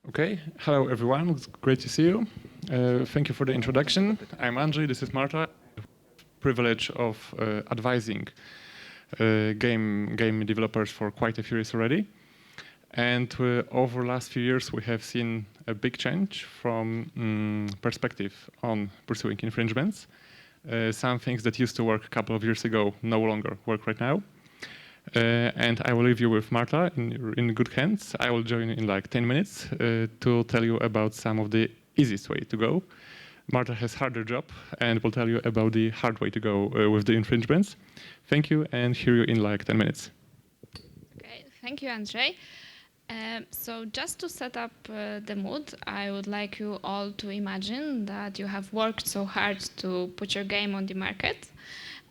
Okay, hello everyone, it's great to see you. Thank you for the introduction. I'm Andrzej, this is Marta. Privilege of advising game developers for quite a few years already. And over the last few years, we have seen a big change from perspective on pursuing infringements. Some things that used to work a couple of years ago no longer work right now. And I will leave you with Marta in good hands. I will join in like 10 minutes to tell you about some of the easiest way to go. Marta has harder job and will tell you about the hard way to go with the infringements. Thank you, and hear you in like 10 minutes. Okay, thank you, Andrzej. So just to set up the mood, I would like you all to imagine that you have worked so hard to put your game on the market,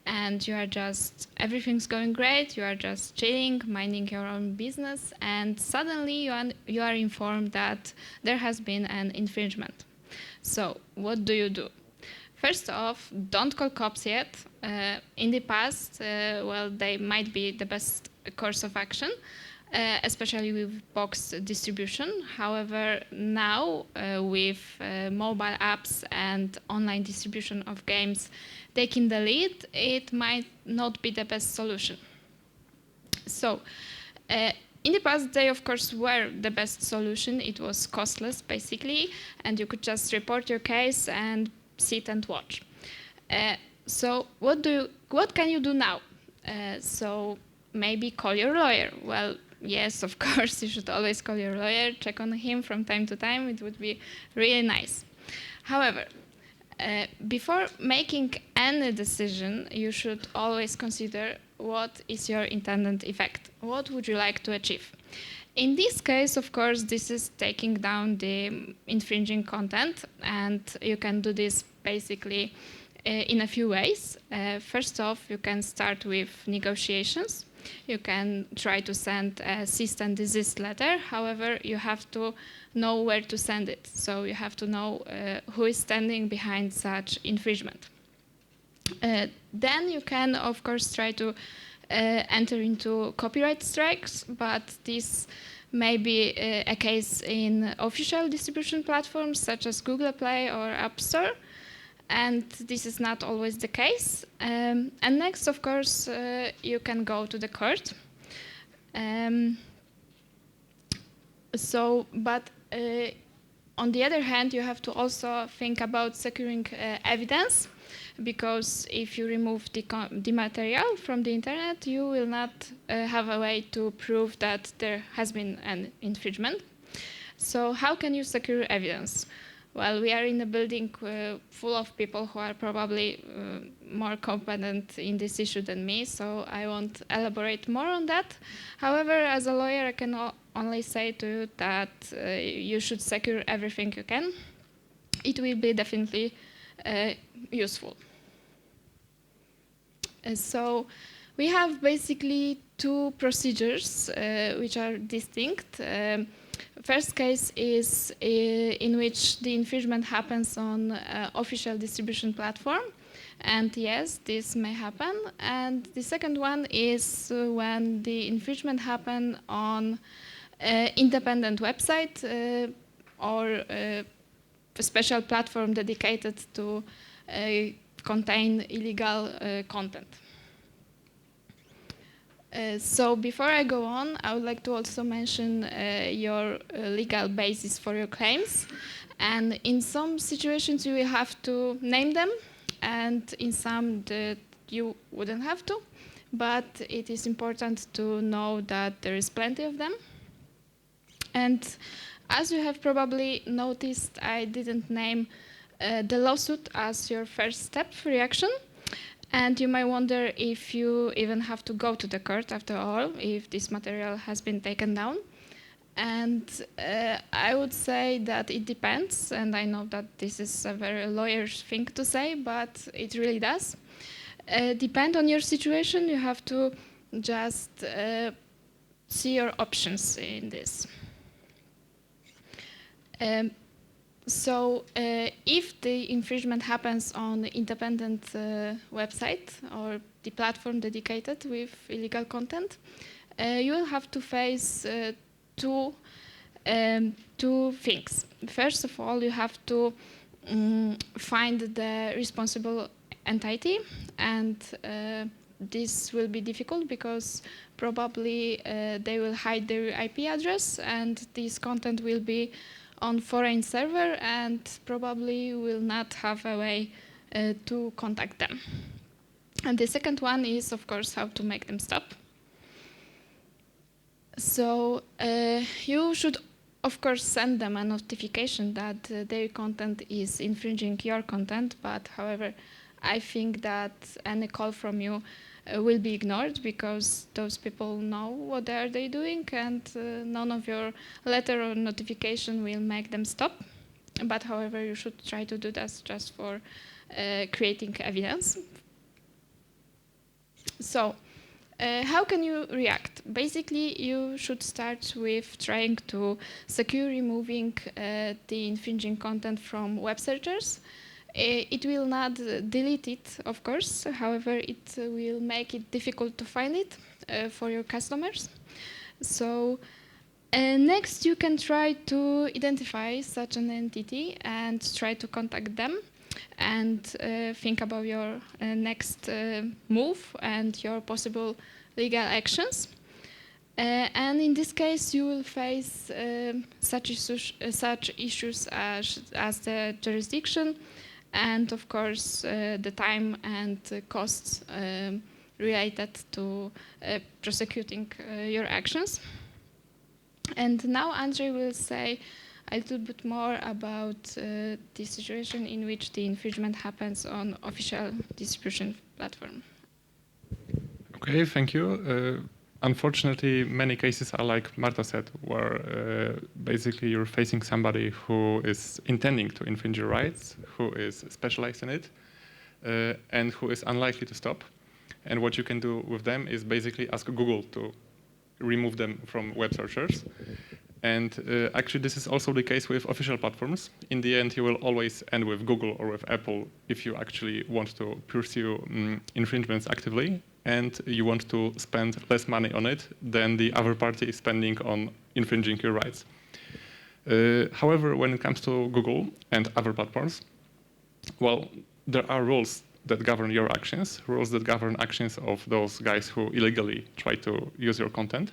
and you are just, everything's going great, you are just chilling, minding your own business, and suddenly you are informed that there has been an infringement. So what do? First off, don't call cops yet. In the past, well, they might be the best course of action, especially with box distribution. However, now with mobile apps and online distribution of games taking the lead, it might not be the best solution. So, in the past, they of course were the best solution. It was costless, basically, and you could just report your case and sit and watch. So what can you do now? So maybe call your lawyer. Well, yes, of course, you should always call your lawyer, check on him from time to time. It would be really nice. However, before making any decision, you should always consider what is your intended effect. What would you like to achieve? In this case, of course, this is taking down the infringing content, and you can do this basically in a few ways. First off, you can start with negotiations. You can try to send a cease and desist letter. However, you have to know where to send it. So you have to know who is standing behind such infringement. Then you can, of course, try to enter into copyright strikes, but this may be a case in official distribution platforms such as Google Play or App Store. And this is not always the case. And next, of course, you can go to the court. But on the other hand, you have to also think about securing evidence, because if you remove the material from the internet, you will not have a way to prove that there has been an infringement. So how can you secure evidence? Well, we are in a building full of people who are probably more competent in this issue than me, so I won't elaborate more on that. However, as a lawyer, I can only say to you that you should secure everything you can. It will be definitely useful. So we have basically two procedures which are distinct. First case is in which the infringement happens on official distribution platform. And yes, this may happen. And the second one is when the infringement happens on independent website or a special platform dedicated to contain illegal content. So before I go on, I would like to also mention your legal basis for your claims. And in some situations, you will have to name them, and in some that you wouldn't have to. But it is important to know that there is plenty of them. And as you have probably noticed, I didn't name the lawsuit as your first step reaction. And you might wonder if you even have to go to the court after all, if this material has been taken down. And I would say that it depends, and I know that this is a very lawyer's thing to say, but it really does. Depend on your situation, you have to just see your options in this. So if the infringement happens on the independent website or the platform dedicated with illegal content, you will have to face two two things. First of all, you have to find the responsible entity, and this will be difficult because probably they will hide their IP address, and this content will be on foreign server, and probably will not have a way to contact them. And the second one is, of course, how to make them stop. So you should, of course, send them a notification that their content is infringing your content, but however, I think that any call from you will be ignored because those people know what are they doing, and none of your letter or notification will make them stop. But however, you should try to do that just for creating evidence. So how can you react? Basically, you should start with trying to secure removing the infringing content from web searchers. It will not delete it, of course. However, it will make it difficult to find it for your customers. So next, you can try to identify such an entity and try to contact them and think about your next move and your possible legal actions. And in this case, you will face such issues as the jurisdiction and, of course, the time and costs related to prosecuting your actions. And now Andrzej will say a little bit more about the situation in which the infringement happens on official distribution platform. Okay, thank you. Unfortunately, many cases are like Marta said, where basically you're facing somebody who is intending to infringe your rights, who is specialized in it, and who is unlikely to stop. And what you can do with them is basically ask Google to remove them from web searchers. And actually, this is also the case with official platforms. In the end, you will always end with Google or with Apple if you actually want to pursue infringements actively, and you want to spend less money on it than the other party is spending on infringing your rights. However, when it comes to Google and other platforms, well, there are rules that govern your actions, rules that govern actions of those guys who illegally try to use your content.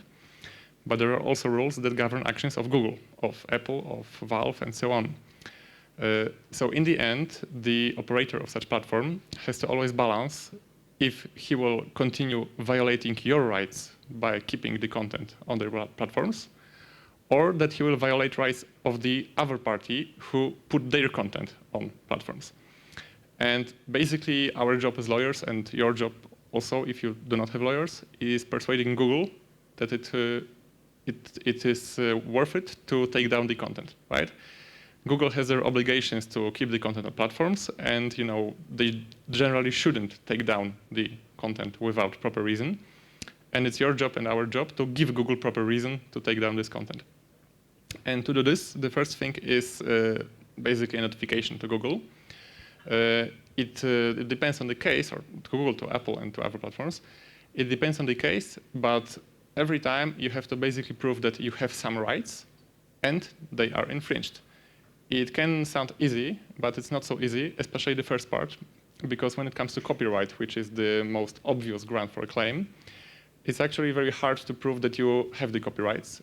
But there are also rules that govern actions of Google, of Apple, of Valve, and so on. So in the end, the operator of such platform has to always balance if he will continue violating your rights by keeping the content on their platforms, or that he will violate rights of the other party who put their content on platforms. And basically, our job as lawyers, and your job also, if you do not have lawyers, is persuading Google that it is worth it to take down the content, right? Google has their obligations to keep the content on platforms, and they generally shouldn't take down the content without proper reason. And it's your job and our job to give Google proper reason to take down this content. And to do this, the first thing is basically a notification to Google. It depends on the case, or to Google, to Apple, and to other platforms. It depends on the case, but every time you have to basically prove that you have some rights and they are infringed. It can sound easy, but it's not so easy, especially the first part, because when it comes to copyright, which is the most obvious ground for a claim, it's actually very hard to prove that you have the copyrights,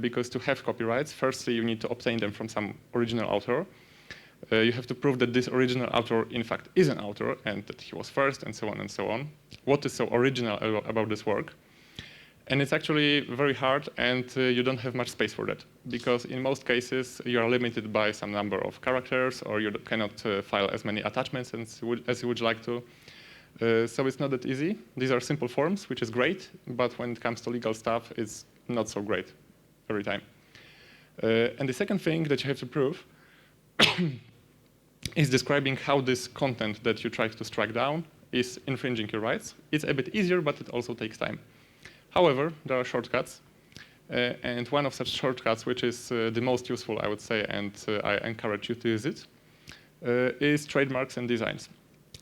because to have copyrights, firstly, you need to obtain them from some original author. You have to prove that this original author, in fact, is an author and that he was first, and so on and so on. What is so original about this work? And it's actually very hard, and you don't have much space for that, because in most cases, you are limited by some number of characters, or you cannot file as many attachments as you would like to. So it's not that easy. These are simple forms, which is great, but when it comes to legal stuff, it's not so great every time. And the second thing that you have to prove is describing how this content that you try to strike down is infringing your rights. It's a bit easier, but it also takes time. However, there are shortcuts, and one of such shortcuts, which is the most useful, I would say, and I encourage you to use it, is trademarks and designs.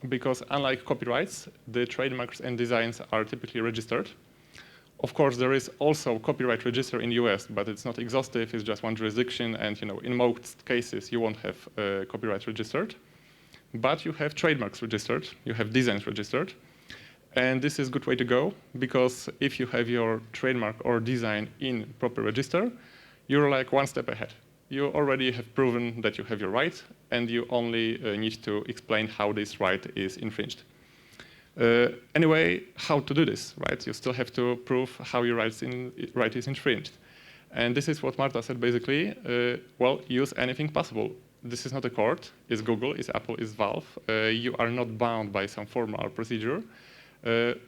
Because unlike copyrights, the trademarks and designs are typically registered. Of course, there is also copyright register in US, but it's not exhaustive. It's just one jurisdiction, and in most cases, you won't have copyright registered. But you have trademarks registered. You have designs registered. And this is a good way to go, because if you have your trademark or design in proper register, you're like one step ahead. You already have proven that you have your right, and you only need to explain how this right is infringed. Anyway, how to do this, right? You still have to prove how your right is infringed. And this is what Marta said, basically. Well, use anything possible. This is not a court. It's Google, it's Apple, it's Valve. You are not bound by some formal procedure.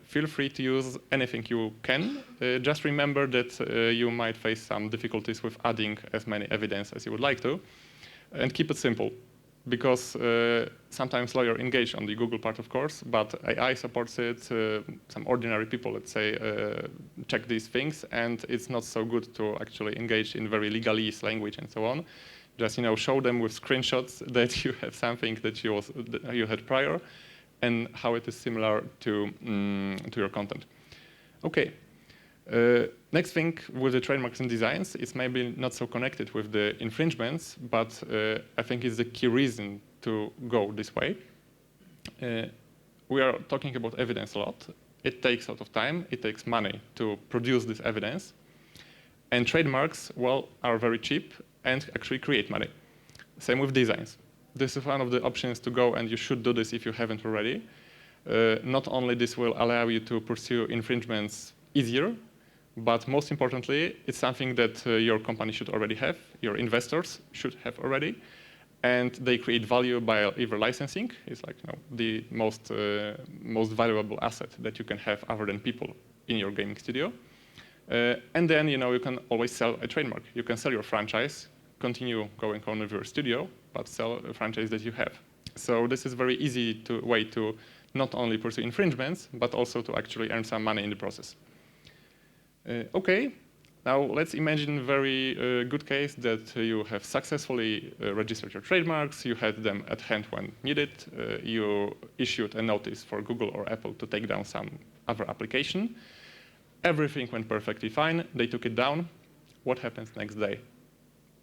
Feel free to use anything you can. Just remember that you might face some difficulties with adding as many evidence as you would like to. And keep it simple, because sometimes lawyers engage on the Google part, of course, but AI supports it. Some ordinary people, let's say, check these things, and it's not so good to actually engage in very legalese language and so on. Just show them with screenshots that you have something that you had prior, and how it is similar to your content. Okay. Next thing with the trademarks and designs, it's maybe not so connected with the infringements, but I think it's the key reason to go this way. We are talking about evidence a lot. It takes a lot of time. It takes money to produce this evidence. And trademarks, well, are very cheap and actually create money. Same with designs. This is one of the options to go, and you should do this if you haven't already. Not only this will allow you to pursue infringements easier, but most importantly, it's something that your company should already have, your investors should have already, and they create value by either licensing. It's like the most valuable asset that you can have other than people in your gaming studio. And then you can always sell a trademark. You can sell your franchise, continue going on with your studio, but sell a franchise that you have. So this is very easy way to not only pursue infringements, but also to actually earn some money in the process. Okay, now let's imagine a very good case that you have successfully registered your trademarks, you had them at hand when needed, you issued a notice for Google or Apple to take down some other application. Everything went perfectly fine, they took it down. What happens next day?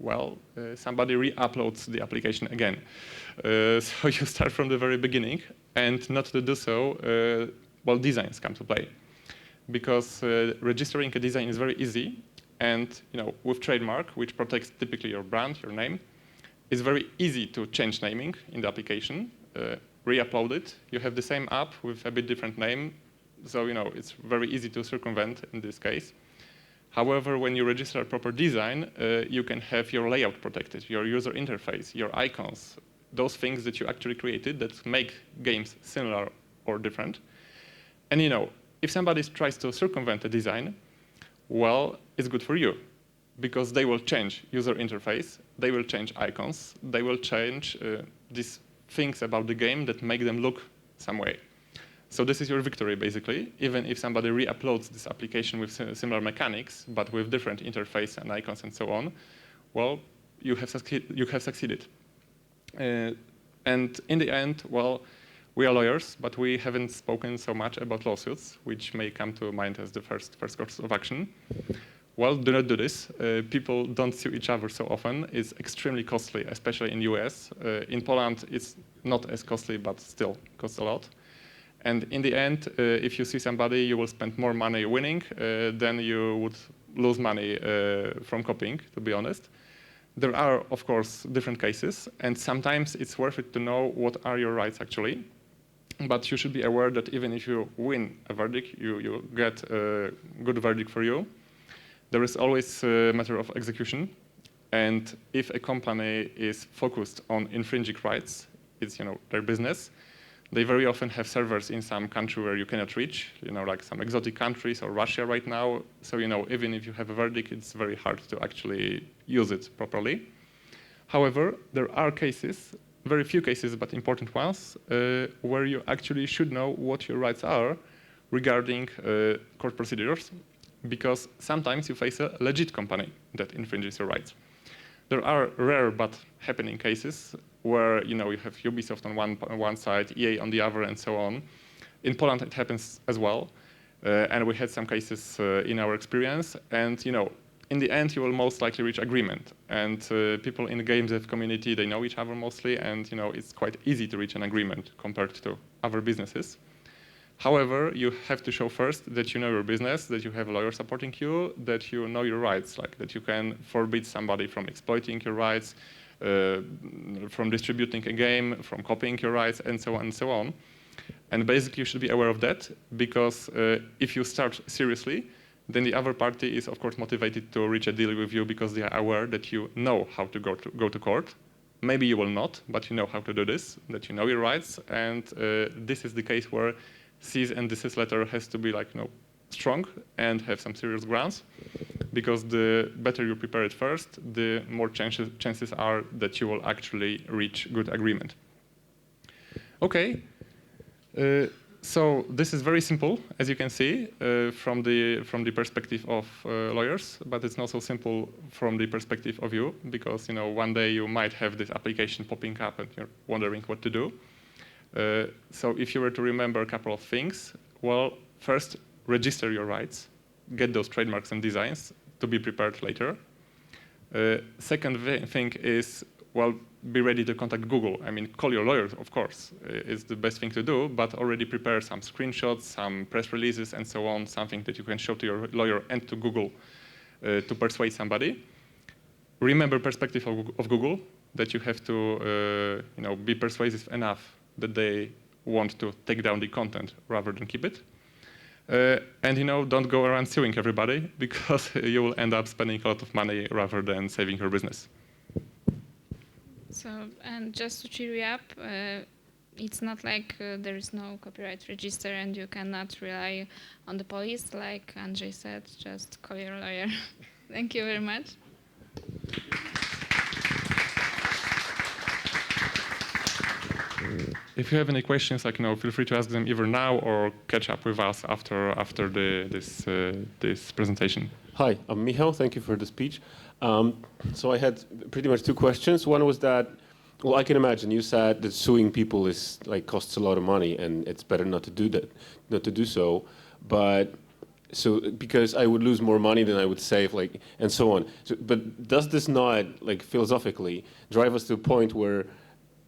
Well, somebody re-uploads the application again. So you start from the very beginning, and not to do so, well, designs come to play. Because registering a design is very easy, and with trademark, which protects typically your brand, your name, it's very easy to change naming in the application, re-upload it. You have the same app with a bit different name, so it's very easy to circumvent in this case. However, when you register a proper design, you can have your layout protected, your user interface, your icons, those things that you actually created that make games similar or different. And if somebody tries to circumvent a design, well, it's good for you, because they will change user interface, they will change icons, they will change these things about the game that make them look some way. So this is your victory, basically. Even if somebody re-uploads this application with similar mechanics, but with different interface and icons and so on, well, you have succeeded. And in the end, well, we are lawyers, but we haven't spoken so much about lawsuits, which may come to mind as the first course of action. Well, do not do this. People don't sue each other so often. It's extremely costly, especially in US. In Poland, it's not as costly, but still costs a lot. And in the end, if you see somebody, you will spend more money winning than you would lose money from copying, to be honest. There are, of course, different cases, and sometimes it's worth it to know what are your rights actually. But you should be aware that even if you win a verdict, you get a good verdict for you, there is always a matter of execution. And if a company is focused on infringing rights, it's their business. They very often have servers in some country where you cannot reach, like some exotic countries or Russia right now. So, even if you have a verdict, it's very hard to actually use it properly. However, there are cases, very few cases, but important ones, where you actually should know what your rights are regarding court procedures, because sometimes you face a legit company that infringes your rights. There are rare but happening cases where you have Ubisoft on one side, EA on the other, and so on. In Poland, it happens as well. And we had some cases in our experience. And in the end, you will most likely reach agreement. And people in the game dev community, they know each other mostly, and it's quite easy to reach an agreement compared to other businesses. However, you have to show first that you know your business, that you have a lawyer supporting you, that you know your rights, like that you can forbid somebody from exploiting your rights, from distributing a game, from copying your rights, and so on and so on. And basically, you should be aware of that, because if you start seriously, then the other party is, of course, motivated to reach a deal with you because they are aware that you know how to go to court. Maybe you will not, but you know how to do this, that you know your rights, and this is the case where cease and desist letter has to be strong and have some serious grounds, because the better you prepare it first, the more chances are that you will actually reach good agreement. Okay, so this is very simple, as you can see, from the perspective of lawyers, but it's not so simple from the perspective of you, because one day you might have this application popping up and you're wondering what to do. So if you were to remember a couple of things, well, first, register your rights, get those trademarks and designs to be prepared later. Second thing is, well, be ready to contact Google. I mean, call your lawyer, of course, is the best thing to do, but already prepare some screenshots, some press releases, and so on, something that you can show to your lawyer and to Google to persuade somebody. Remember perspective of Google, that you have to be persuasive enough that they want to take down the content rather than keep it. And don't go around suing everybody, because you will end up spending a lot of money rather than saving your business. So, and just to cheer you up, it's not like there is no copyright register and you cannot rely on the police. Like Andrzej said, just call your lawyer. Thank you very much. If you have any questions, feel free to ask them either now or catch up with us after this presentation. Hi, I'm Michał. Thank you for the speech. So I had pretty much two questions. One was that, well, I can imagine you said that suing people costs a lot of money, and it's better not to do that, not to do so. But so because I would lose more money than I would save, and so on. So, but does this not, philosophically, drive us to a point where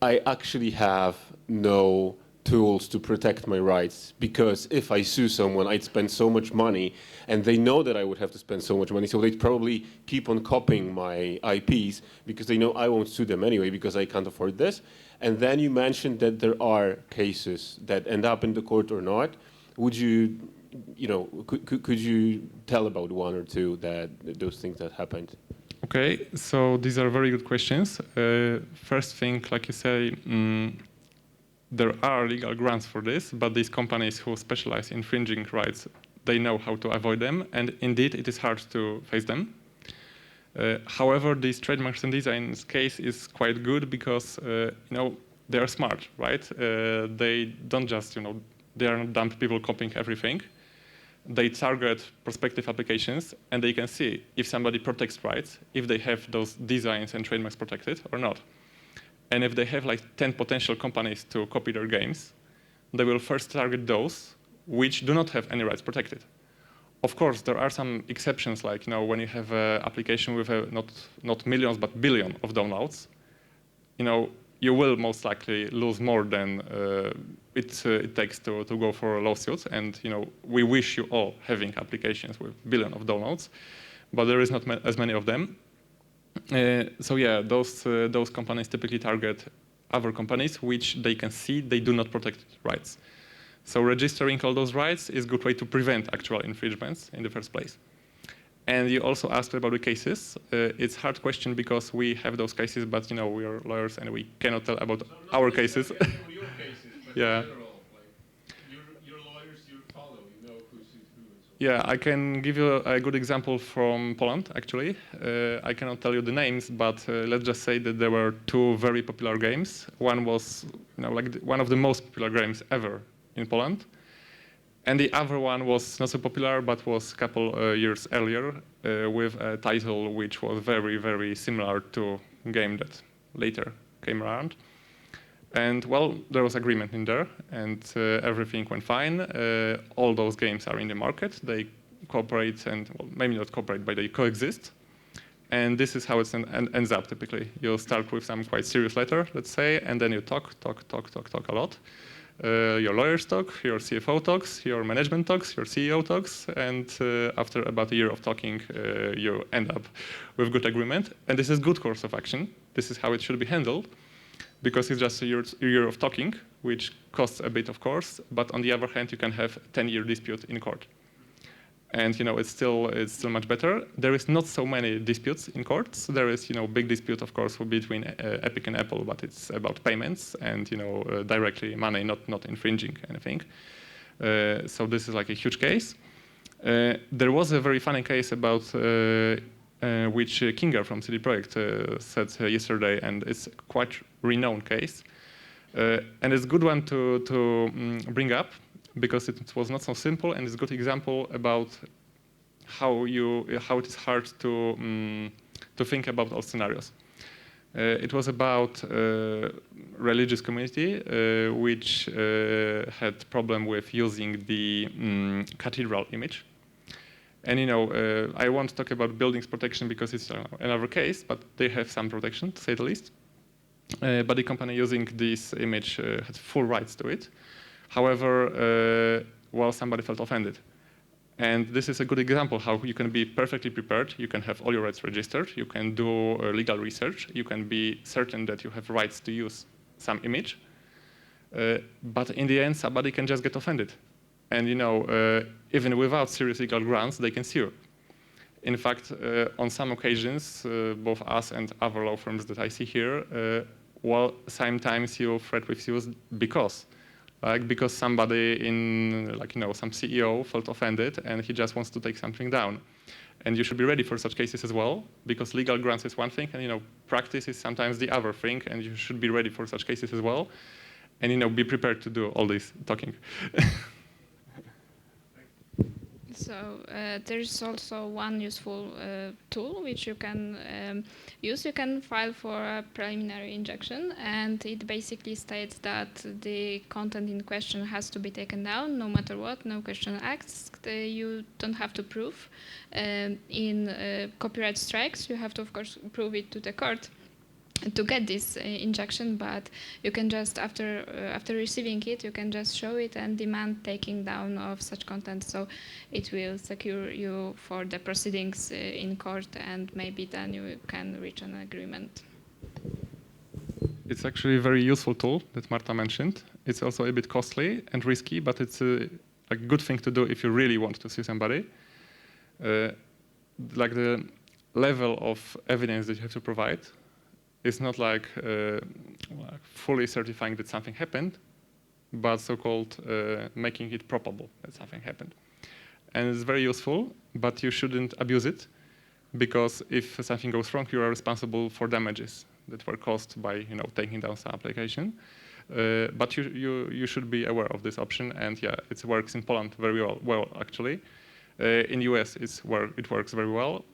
I actually have no tools to protect my rights? Because if I sue someone, I'd spend so much money, and they know that I would have to spend so much money, so they'd probably keep on copying my IPs because they know I won't sue them anyway because I can't afford this. And then you mentioned that there are cases that end up in the court or not. Would you, could you tell about one or two those things that happened? Okay, so these are very good questions. First thing, like you say, there are legal grounds for this, but these companies who specialize in infringing rights, they know how to avoid them, and indeed it is hard to face them. However, this trademarks and designs case is quite good because they are smart, right? They don't just they are not dumb people copying everything. They target prospective applications, and they can see if somebody protects rights, if they have those designs and trademarks protected or not. And if they have 10 potential companies to copy their games, they will first target those which do not have any rights protected. Of course, there are some exceptions, when you have an application with not millions but billions of downloads, you will most likely lose more than it takes to go for lawsuits. And we wish you all having applications with billions of downloads, but there is not as many of them. So yeah, those companies typically target other companies which they can see they do not protect rights. So registering all those rights is a good way to prevent actual infringements in the first place. And you also asked about the cases. It's a hard question because we have those cases, but we are lawyers and we cannot tell about our cases. Your cases, but yeah. in general, your lawyers you follow, you know who sues who. Yeah, I can give you a good example from Poland, actually. I cannot tell you the names, but let's just say that there were two very popular games. One was one of the most popular games ever in Poland. And the other one was not so popular, but was a couple years earlier with a title which was very, very similar to a game that later came around. And well, there was agreement in there, and everything went fine. All those games are in the market. They cooperate, and well, maybe not cooperate, but they coexist. And this is how it ends up typically. You'll start with some quite serious letter, let's say, and then you talk a lot. Your lawyers talk, your CFO talks, your management talks, your CEO talks, and after about a year of talking, you end up with good agreement. And this is good course of action. This is how it should be handled, because it's just a year of talking, which costs a bit, of course. But on the other hand, you can have a 10-year dispute in court. And it's still much better. There is not so many disputes in courts. There is big dispute, of course, between Epic and Apple, but it's about payments and directly money, not infringing anything. So this is like a huge case. There was a very funny case about which Kinga from CD Projekt said yesterday, and it's quite renowned case, and it's a good one to bring up, because it was not so simple, and it's a good example about how it is hard to think about all scenarios. It was about religious community which had problem with using the cathedral image. And I won't talk about buildings protection because it's another case, but they have some protection, to say the least. But the company using this image had full rights to it. However, somebody felt offended. And this is a good example how you can be perfectly prepared, you can have all your rights registered, you can do legal research, you can be certain that you have rights to use some image, but in the end, somebody can just get offended. And even without serious legal grounds, they can sue. In fact, on some occasions, both us and other law firms that I see here, sometimes you threat with sues because somebody some CEO felt offended and he just wants to take something down. And you should be ready for such cases as well, because legal grounds is one thing, and practice is sometimes the other thing, and you should be ready for such cases as well, and be prepared to do all this talking. So there's also one useful tool which you can use. You can file for a preliminary injunction, and it basically states that the content in question has to be taken down no matter what, no question asked. You don't have to prove. In copyright strikes, you have to, of course, prove it to the court to get this injunction, but you can just, after receiving it, you can just show it and demand taking down of such content. So it will secure you for the proceedings in court, and maybe then you can reach an agreement. It's actually a very useful tool that Marta mentioned. It's also a bit costly and risky, but it's a good thing to do if you really want to sue somebody. Like the level of evidence that you have to provide, it's not like fully certifying that something happened, but so-called making it probable that something happened. And it's very useful, but you shouldn't abuse it, because if something goes wrong, you are responsible for damages that were caused by taking down some application. But you should be aware of this option, and yeah, it works in Poland very well actually. In US, it works very well,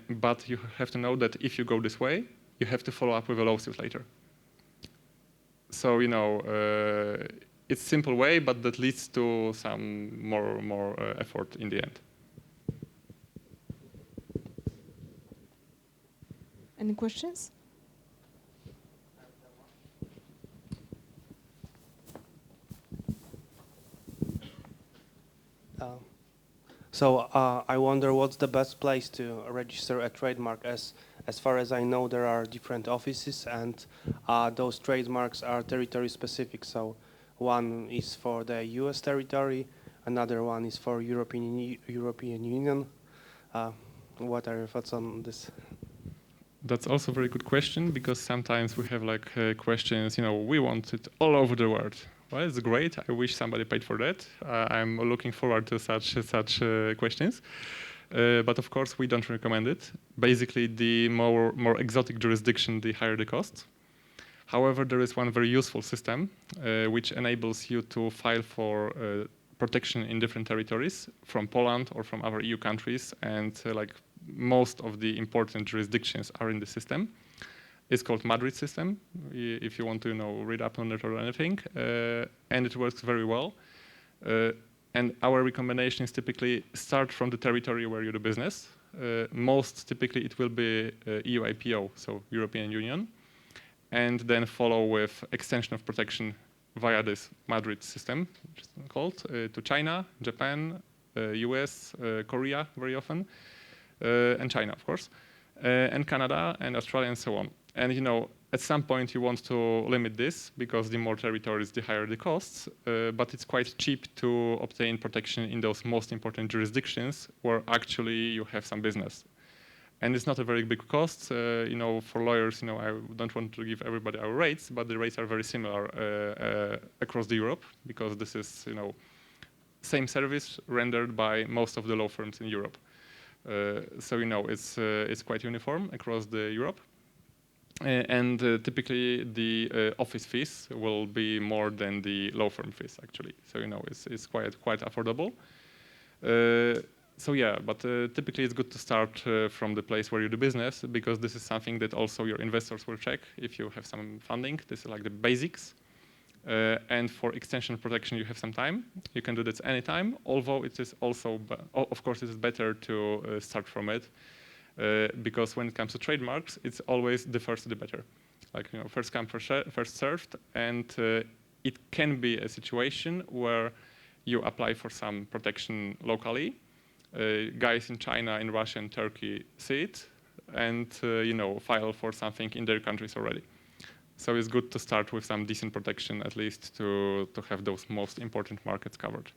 but you have to know that if you go this way, you have to follow up with a lawsuit later. So it's a simple way, but that leads to some more effort in the end. Any questions? I wonder what's the best place to register a trademark. As far as I know, there are different offices, and those trademarks are territory specific. So one is for the US territory, another one is for European Union. What are your thoughts on this? That's also a very good question, because sometimes we have questions, we want it all over the world. Well, it's great. I wish somebody paid for that. I'm looking forward to such questions. But of course, we don't recommend it. Basically, the more exotic jurisdiction, the higher the cost. However, there is one very useful system which enables you to file for protection in different territories from Poland or from other EU countries, and most of the important jurisdictions are in the system. It's called Madrid system, if you want to read up on it or anything. And it works very well. And our recommendation is typically start from the territory where you do business. Most typically it will be EU IPO, so European Union, and then follow with extension of protection via this Madrid system, which is called, to China, Japan, US, Korea very often, and China, of course, and Canada and Australia and so on. And at some point you want to limit this because the more territories, the higher the costs. But it's quite cheap to obtain protection in those most important jurisdictions where actually you have some business. And it's not a very big cost. For lawyers, I don't want to give everybody our rates, but the rates are very similar across the Europe because this is, same service rendered by most of the law firms in Europe. So it's quite uniform across the Europe. And typically the office fees will be more than the law firm fees, actually. So it's quite affordable. But typically it's good to start from the place where you do business because this is something that also your investors will check if you have some funding. This is like the basics. And for extension protection, you have some time. You can do this anytime. Although it is also, of course, it is better to start from it. Because when it comes to trademarks, it's always the first the better. Like, first come, first served. And it can be a situation where you apply for some protection locally. Guys in China, in Russia, and Turkey see it and, file for something in their countries already. So it's good to start with some decent protection, at least to have those most important markets covered.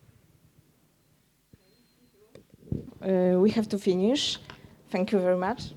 We have to finish. Thank you very much.